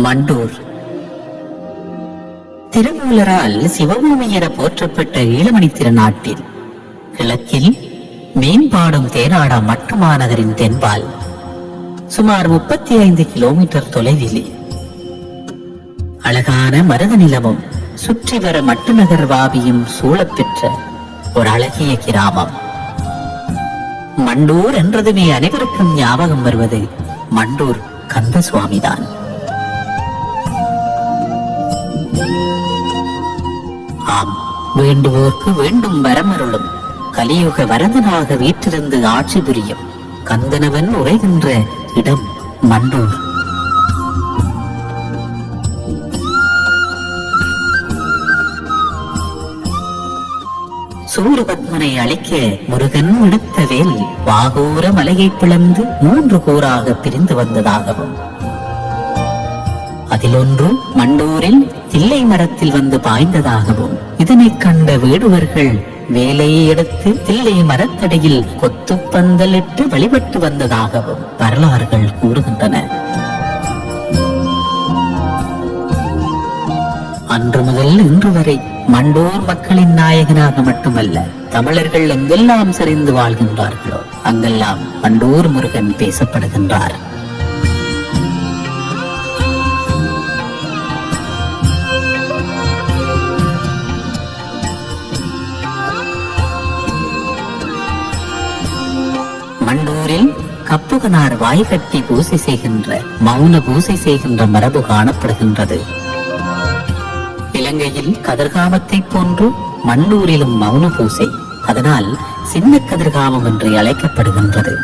மண்டூர். திருமூலரால் சிவபூமி என போற்றப்பட்ட ஈழமணி திருநாட்டில் கிழக்கில் மேம்பாடும் தேனாடா மட்டு மாநகரின் தென்பால் சுமார் 35 கிலோமீட்டர் தொலைவில் அழகான மருத நிலமும் சுற்றி வர மட்டுநகர் வாவியும் சூழப்பெற்ற ஒரு அழகிய கிராமம். மண்டூர் என்றதுமே அனைவருக்கும் ஞாபகம் வருவது மண்டூர் கந்த சுவாமிதான். ஆம், வேண்டுவோர்க்கு வேண்டும் வரமருளும் கலியுக வரதனாக வீற்றிருந்து ஆட்சி புரியும் கந்தனவன் உரைகின்ற இடம் மண்டூர். சூரபத்மனை அழிக்க முருகன் எடுத்த வேல் வாகூர மலையை பிளந்து 3 கூறாக பிரிந்து வந்ததாகவும், அதில் ஒன்று மண்டூரில் தில்லை மரத்தில் வந்து பாய்ந்ததாகவும், இதனை கண்ட வேடுவர்கள் வேலையை எடுத்து தில்லை மரத்தடியில் கொத்து பந்தலிட்டு வழிபட்டு வந்ததாகவும் வரலாறுகள் கூறுகின்றன. அன்று முதல் இன்று வரை மண்டூர் மக்களின் நாயகனாக மட்டுமல்ல, தமிழர்கள் எங்கெல்லாம் சரிந்து வாழ்கின்றார்களோ அங்கெல்லாம் மண்டூர் முருகன் பேசப்படுகின்றார். மண்டூரில் கப்புகனார் வாய் கட்டி பூசை செய்கின்ற மௌன பூசை செய்கின்ற மரபு காணப்படுகின்றது. இலங்கையில் கதிர்காமத்தை போன்று மண்டூரிலும் மௌன பூசை, அதனால் சின்ன கதிர்காமம் என்று அழைக்கப்படுகின்றது.